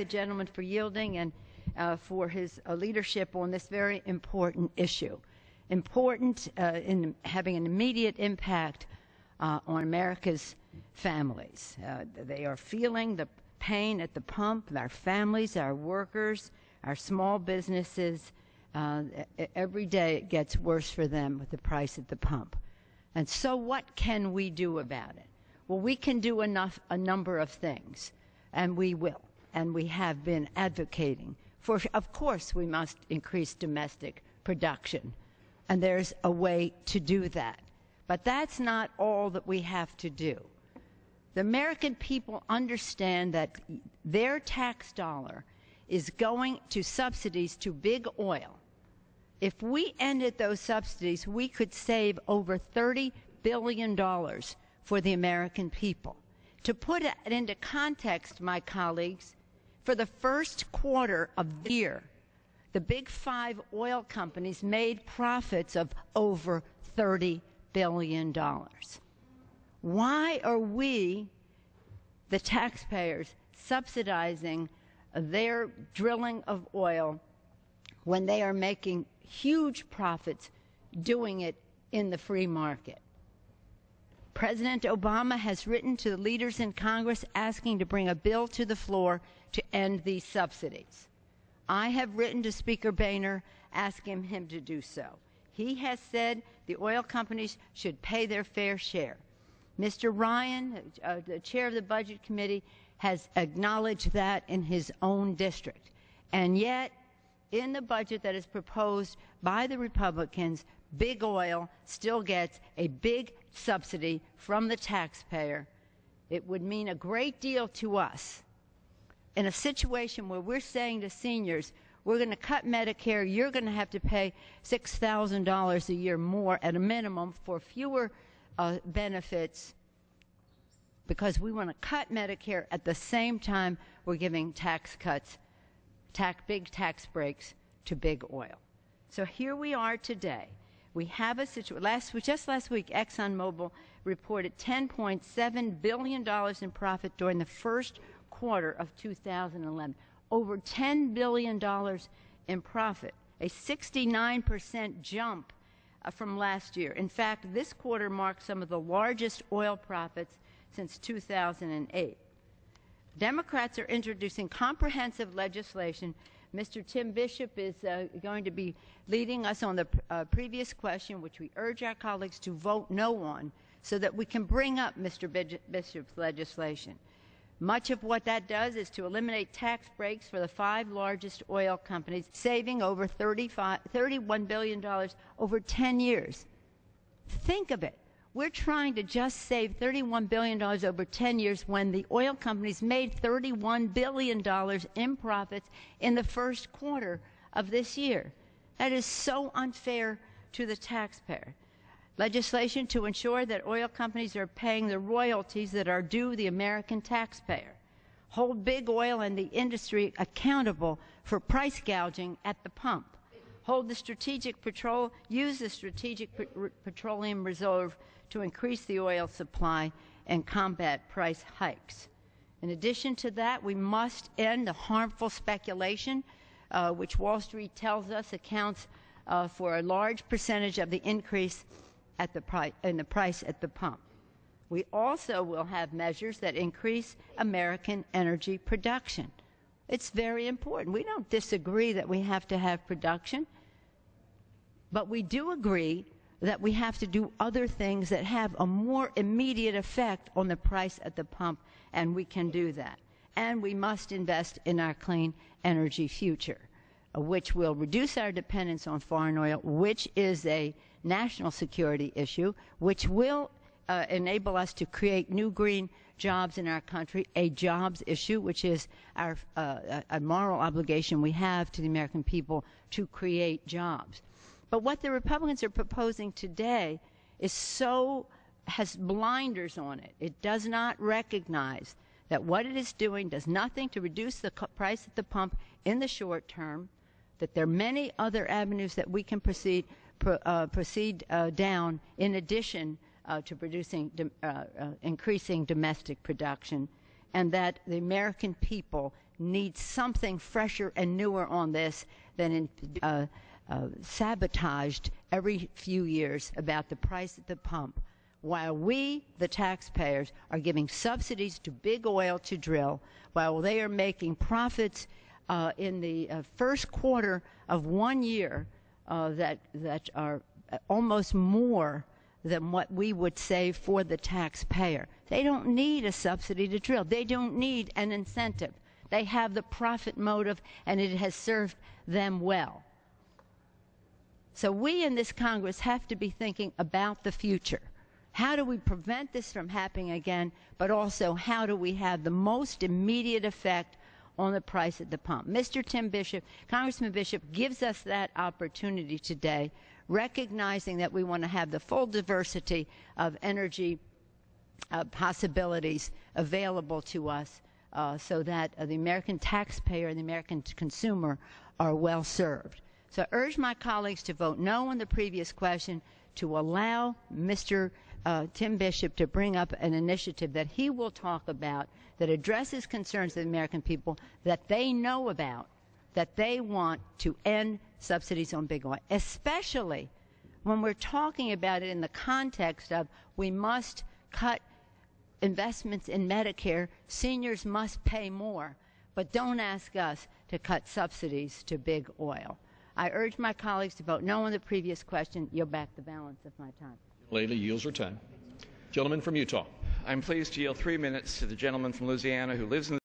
the gentleman for yielding and for his leadership on this very important issue. Important in having an immediate impact on America's families. They are feeling the pain at the pump, our families, our workers, our small businesses. Every day it gets worse for them with the price at the pump. And so what can we do about it? Well, we can do a number of things, and we will, and we have been advocating for. Of course, we must increase domestic production, and there's a way to do that. But that's not all that we have to do. The American people understand that their tax dollar is going to subsidies to big oil. If we ended those subsidies, we could save over $30 billion for the American people. To put it into context, my colleagues, for the first quarter of the year, the big five oil companies made profits of over $30 billion. Why are we, the taxpayers, subsidizing their drilling of oil when they are making huge profits doing it in the free market? President Obama has written to the leaders in Congress asking to bring a bill to the floor to end these subsidies. I have written to Speaker Boehner asking him to do so. He has said the oil companies should pay their fair share. Mr. Ryan, the chair of the Budget Committee, has acknowledged that in his own district. And yet, in the budget that is proposed by the Republicans, big oil still gets a big subsidy from the taxpayer. It would mean a great deal to us in a situation where we're saying to seniors, we're going to cut Medicare, you're going to have to pay $6,000 a year more at a minimum for fewer benefits, because we want to cut Medicare at the same time we're giving tax cuts, big tax breaks to big oil. So here we are today. We have a situation. Just last week, ExxonMobil reported $10.7 billion in profit during the first quarter of 2011. Over $10 billion in profit, a 69% jump from last year. In fact, this quarter marks some of the largest oil profits since 2008. Democrats are introducing comprehensive legislation. Mr. Tim Bishop is going to be leading us on the previous question, which we urge our colleagues to vote no on, so that we can bring up Mr. Bishop's legislation. Much of what that does is to eliminate tax breaks for the five largest oil companies, saving over $31 billion over 10 years. Think of it. We're trying to just save $31 billion over 10 years when the oil companies made $31 billion in profits in the first quarter of this year. That is so unfair to the taxpayer. Legislation to ensure that oil companies are paying the royalties that are due the American taxpayer. Hold big oil and the industry accountable for price gouging at the pump. Use the Strategic Petroleum Reserve to increase the oil supply and combat price hikes. In addition to that, we must end the harmful speculation, which Wall Street tells us accounts for a large percentage of the increase in the price at the pump. We also will have measures that increase American energy production. It's very important. We don't disagree that we have to have production, but we do agree that we have to do other things that have a more immediate effect on the price at the pump, and we can do that. And we must invest in our clean energy future, which will reduce our dependence on foreign oil, which is a national security issue, which will enable us to create new green jobs in our country, a jobs issue, which is a moral obligation we have to the American people to create jobs. But what the Republicans are proposing today has blinders on it. It does not recognize that what it is doing does nothing to reduce the price at the pump in the short term, that there are many other avenues that we can proceed down in addition to increasing domestic production, and that the American people needs something fresher and newer on this than sabotaged every few years about the price at the pump, while we, the taxpayers, are giving subsidies to big oil to drill, while they are making profits in the first quarter of 1 year that are almost more than what we would save for the taxpayer. They don't need a subsidy to drill. They don't need an incentive. They have the profit motive, and it has served them well. So we in this Congress have to be thinking about the future. How do we prevent this from happening again, but also how do we have the most immediate effect on the price at the pump? Mr. Tim Bishop, Congressman Bishop, gives us that opportunity today, recognizing that we want to have the full diversity of energy possibilities available to us so that the American taxpayer and the American consumer are well served. So I urge my colleagues to vote no on the previous question, to allow Mr. Tim Bishop to bring up an initiative that he will talk about that addresses concerns of the American people that they know about, that they want to end subsidies on big oil, especially when we're talking about it in the context of we must cut investments in Medicare, seniors must pay more, but don't ask us to cut subsidies to big oil. I urge my colleagues to vote no on the previous question. Yield back the balance of my time. Lady yields her time. Gentleman from Utah. I'm pleased to yield 3 minutes to the gentleman from Louisiana who lives in